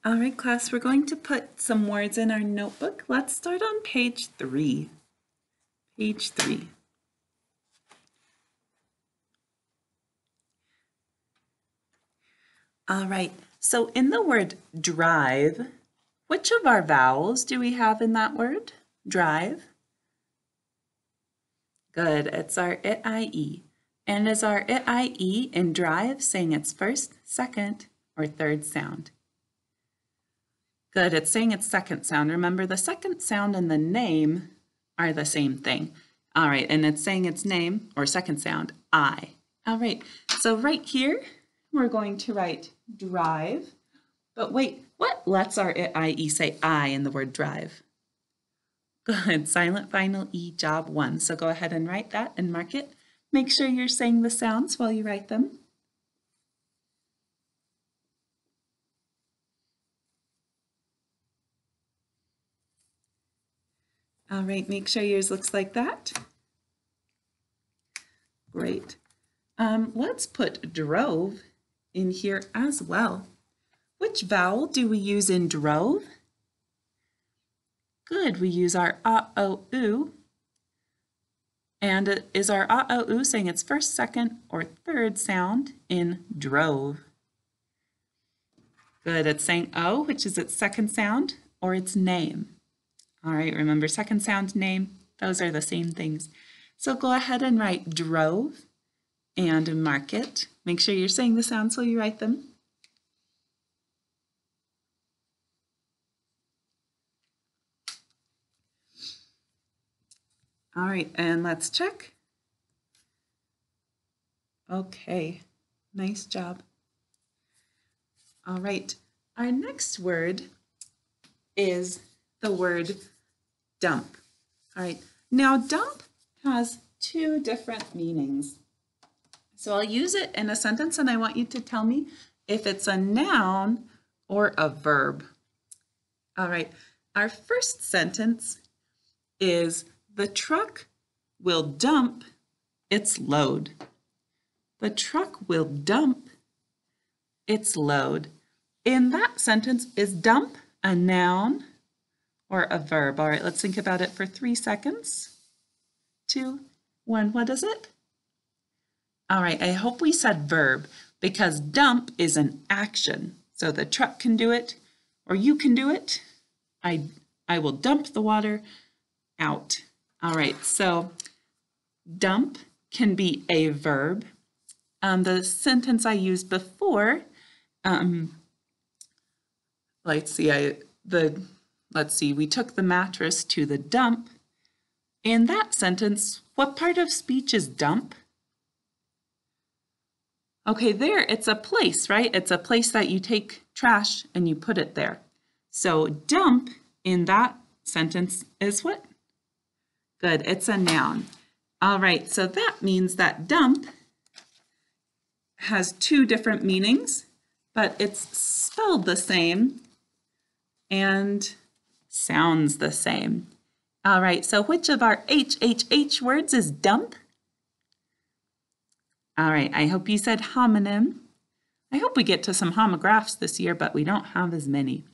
All right, class, we're going to put some words in our notebook. Let's start on page 3. Page 3. All right, so in the word drive, which of our vowels do we have in that word? Drive. Good, it's our I-E. And is our I-E in drive saying its first, second, or third sound? Good, it's saying its second sound. Remember, the second sound and the name are the same thing. All right, and it's saying its name, or second sound, I. All right, so right here, we're going to write drive. But wait, what lets our I-E say I in the word drive? Good, silent final E, job 1. So go ahead and write that and mark it. Make sure you're saying the sounds while you write them. All right, make sure yours looks like that. Great. Let's put drove in here as well. Which vowel do we use in drove? Good, we use our A-O-U. And is our A-O-U saying its first, second, or third sound in drove? Good, it's saying O, which is its second sound, or its name. All right, remember second sound, name, those are the same things. So go ahead and write drove and mark it. Make sure you're saying the sounds while you write them. All right, and let's check. Okay, nice job. All right, our next word is the word dump. All right, now dump has 2 different meanings. So I'll use it in a sentence and I want you to tell me if it's a noun or a verb. All right, our first sentence is the truck will dump its load. The truck will dump its load. In that sentence, is dump a noun or a verb? All right, let's think about it for 3 seconds. 2, 1, what is it? All right, I hope we said verb because dump is an action. So the truck can do it or you can do it. I will dump the water out. All right, so dump can be a verb. The sentence I used before, let's see, we took the mattress to the dump. In that sentence, what part of speech is dump? Okay, there, it's a place, right? It's a place that you take trash and you put it there. So dump in that sentence is what? Good, it's a noun. All right, so that means that dump has 2 different meanings, but it's spelled the same and sounds the same. All right, so which of our HHH words is dump? All right, I hope you said homonym. I hope we get to some homographs this year, but we don't have as many.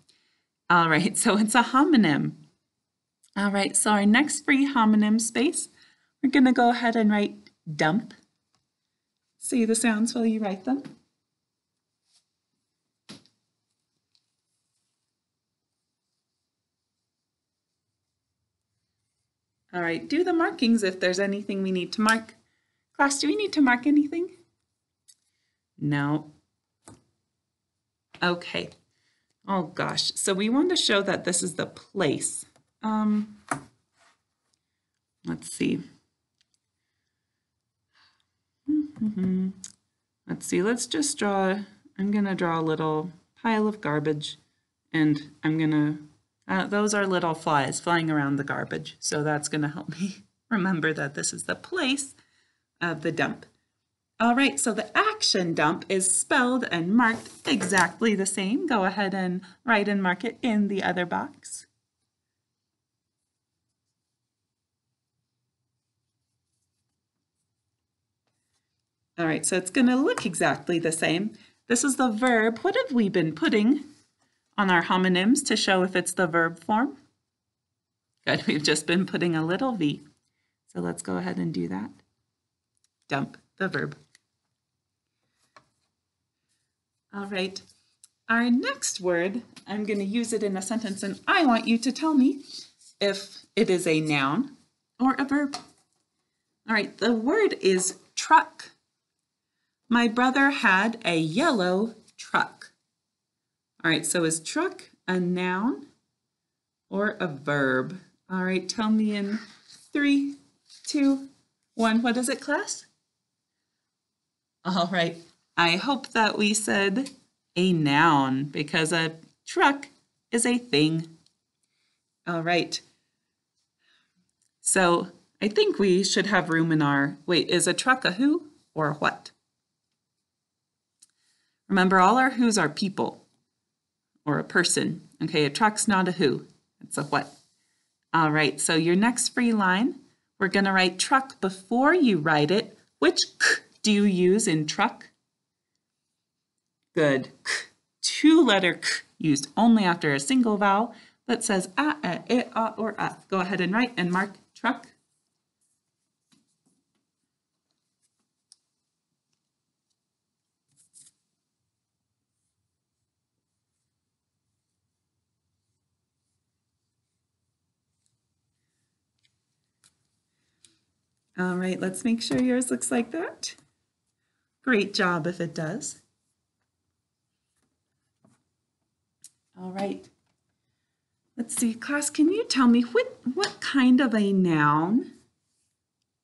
All right, so it's a homonym. All right, so our next free homonym space, we're going to go ahead and write dump. Say the sounds while you write them. All right, do the markings if there's anything we need to mark. Class, do we need to mark anything? No. Okay. Oh gosh, so we want to show that this is the place. Let's see. Let's see, let's just draw, I'm going to draw a little pile of garbage and I'm going to, those are little flies flying around the garbage. So that's going to help me remember that this is the place of the dump. All right, so the action dump is spelled and marked exactly the same. Go ahead and write and mark it in the other box. All right, so it's going to look exactly the same. This is the verb. What have we been putting on our homonyms to show if it's the verb form? Good, we've just been putting a little V. So let's go ahead and do that. Dump, the verb. All right, our next word, I'm going to use it in a sentence, and I want you to tell me if it is a noun or a verb. All right, the word is truck. My brother had a yellow truck. All right, so is truck a noun or a verb? All right, tell me in 3, 2, 1. What is it, class? All right, I hope that we said a noun because a truck is a thing. All right, so I think we should have room in our, wait, is a truck a who or a what? Remember, all our who's are people or a person. Okay, a truck's not a who, it's a what. All right, so your next free line, we're going to write truck before you write it. Which k do you use in truck? Good. K, two-letter k used only after a single vowel that says a, I, or a. Go ahead and write and mark truck. All right, let's make sure yours looks like that. Great job if it does. All right. Let's see, class, can you tell me what kind of a noun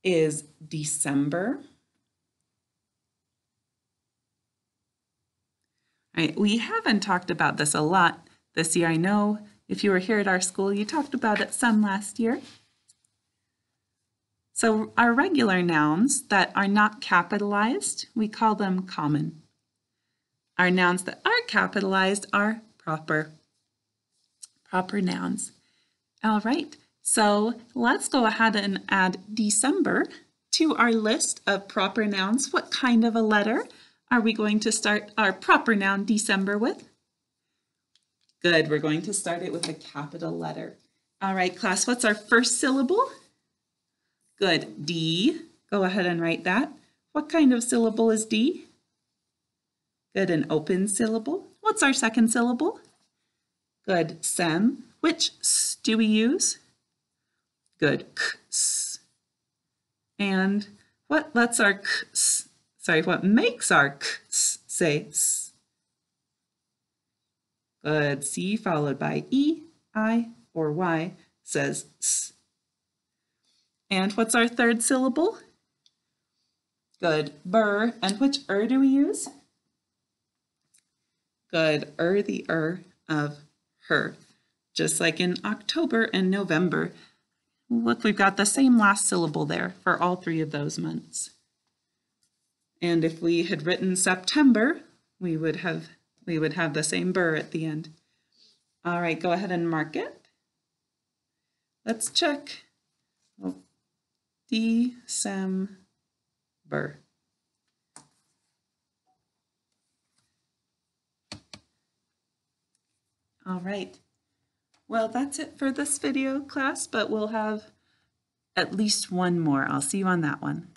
is December? All right, we haven't talked about this a lot this year. I know if you were here at our school, you talked about it some last year. So our regular nouns that are not capitalized, we call them common. Our nouns that are capitalized are proper nouns. All right, so let's go ahead and add December to our list of proper nouns. What kind of a letter are we going to start our proper noun December with? Good, we're going to start it with a capital letter. All right, class, what's our first syllable? Good, D. Go ahead and write that. What kind of syllable is D? Good, an open syllable. What's our second syllable? Good, sem. Which s do we use? Good, k, s. And what makes our k, s say s? Good, C followed by E, I, or Y says s. And what's our third syllable? Good, bur. And which do we use? Good, the of her. Just like in October and November. Look, we've got the same last syllable there for all 3 of those months. And if we had written September, we would have the same bur at the end. All right, go ahead and mark it. Let's check. December. All right. Well, that's it for this video, class, but we'll have at least one more. I'll see you on that one.